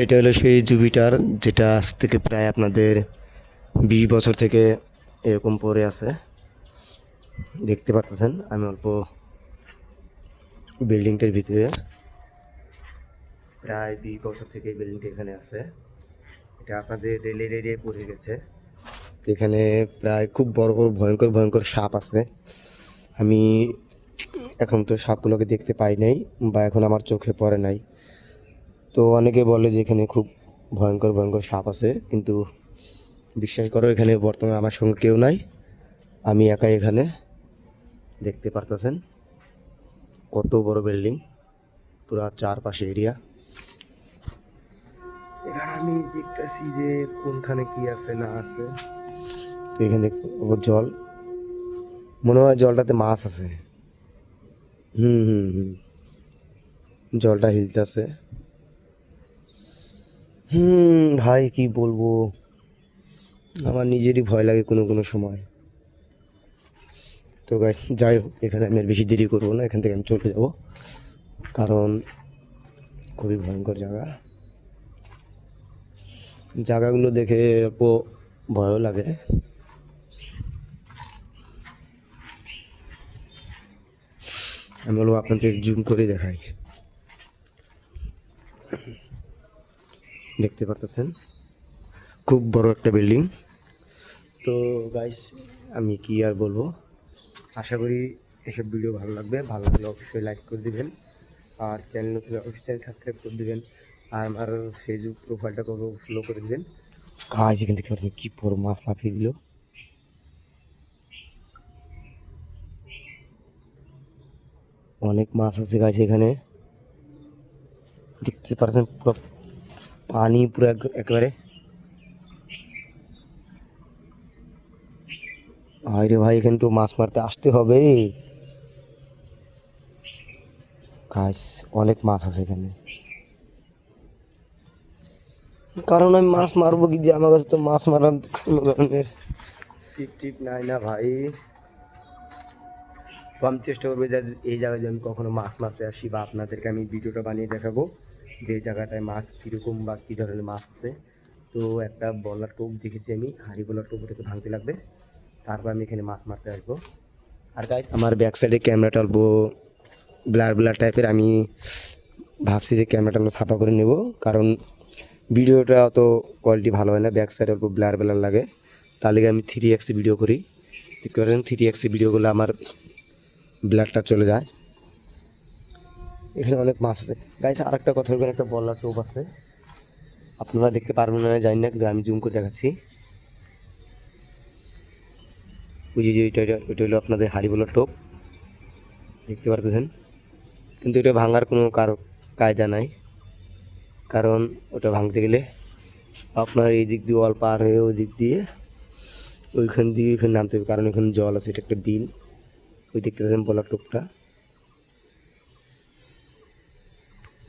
এটা হলো সেই জুপিটার, যেটা আজ থেকে প্রায় আপনাদের 20 বছর থেকে এরকম পড়ে আছে। দেখতে পারতেছেন আমি অল্প বিল্ডিংটার ভিতরে, প্রায় 20 বছর থেকে এই বিল্ডিংটা এখানে আছে। এটা আপনাদের রেলের এরিয়ায় পড়ে গেছে। তো এখানে প্রায় খুব বড় বড় ভয়ঙ্কর ভয়ঙ্কর সাপ আছে। আমি এখন তো সাপগুলোকে দেখতে পাই নাই, বা এখন আমার চোখে পড়ে নাই। তো অনেকে বলে যে এখানে খুব ভয়ঙ্কর ভয়ঙ্কর সাপ আছে, কিন্তু বিশ্বাস করো এখানে বর্তমানে আমার সঙ্গে কেউ নাই, আমি একাই এখানে। দেখতে পারতেছেন কত বড় বিল্ডিং, পুরা চারপাশে এরিয়া। এখানে আমি দেখতেছি যে কোনখানে কি আছে না আছে। তো এখানে দেখছি জল, মনে হয় জলটাতে মাছ আছে। হুম হুম হুম, জলটা হিলতেছে। ভাই কি বলবো, আমার নিজেরই ভয় লাগে কোনো কোনো সময়। তো গাইস যাই হোক, এখানে আমি আর বেশি দেরি করবো না, এখান থেকে আমি চলে যাব, কারণ খুবই ভয়ঙ্কর জায়গা। জায়গাগুলো দেখে অল্প ভয়ও লাগে। আমি বলবো আপনাদের জুম করে দেখাই। দেখতে পারতেছেন খুব বড় একটা বিল্ডিং। তো গাইস আমি কি আর বলবো, আশা করি এসব ভিডিও ভালো লাগবে। ভালো লাগলে অবশ্যই লাইক করে দিবেন, আর চ্যানেল নতুন অবশ্যই সাবস্ক্রাইব করে দিবেন, আর আমার ফেসবুক প্রোফাইলটা ফলো করে দিবেন। গাইস এখান থেকে কি বড় মাছ লাফিয়ে দিল। অনেক মাছ আছে গাইস এখানে, দেখতে পাচ্ছেন পুরো পানি পুরো একেবারে। ভাই রে ভাই, এখানে তো মাছ মারতে আসতে হবে গাইস, অনেক মাছ আছে এখানে। কারণ আমি মাছ মারবো কি, যে আমার কাছে তো মাছ মারার কোনো ধরনের সিপ টিপ নাই না ভাই। তো আমি চেষ্টা করবো যে এই জায়গায় যদি আমি কখনো মাছ মারতে আসি, বা আপনাদেরকে আমি ভিডিওটা বানিয়ে দেখাবো যে এই জায়গাটায় মাছ কীরকম বা কী ধরনের মাছ আছে। তো একটা বলার টোপ দেখেছি আমি, হাঁড়ি বলার টোপ, ওটাকে ভাঙতে লাগবে, তারপর আমি এখানে মাছ মারতে আসবো। আর গাইস আমার ব্যাক সাইডে ক্যামেরাটা অল্প ব্লার ব্লার টাইপের, আমি ভাবছি যে ক্যামেরাটা অল্প ছাপা করে নেব, কারণ ভিডিওটা অত কোয়ালিটি ভালো হয় না, ব্যাক সাইডে অল্প ব্লার ব্লার লাগে। তার লিগে আমি 3x ভিডিও করি। দেখতে পাচ্ছেন 3x ভিডিওগুলো আমার ব্লারটা চলে যায়। এখানে অনেক মাছ আছে গাইস। আর একটা কথা, ওখানে একটা বলার টোপ আছে, আপনারা দেখতে পারবেন না জানি না, কিন্তু আমি জুম করে দেখাচ্ছি। ওই যে ওইটা হলো আপনাদের হাড়ি বলার টোপ, দেখতে পারতেছেন। কিন্তু এটা ভাঙার কোনো কায়দা নাই, কারণ ওটা ভাঙতে গেলে আপনার এই দিক দিয়ে ওয়াল পার হয়ে ওই দিক দিয়ে ওইখান দিয়ে এখানে নামতে হবে, কারণ এখানে জল আছে, এটা একটা বিল। ওই দেখতে পাচ্ছেন বলার টোপটা।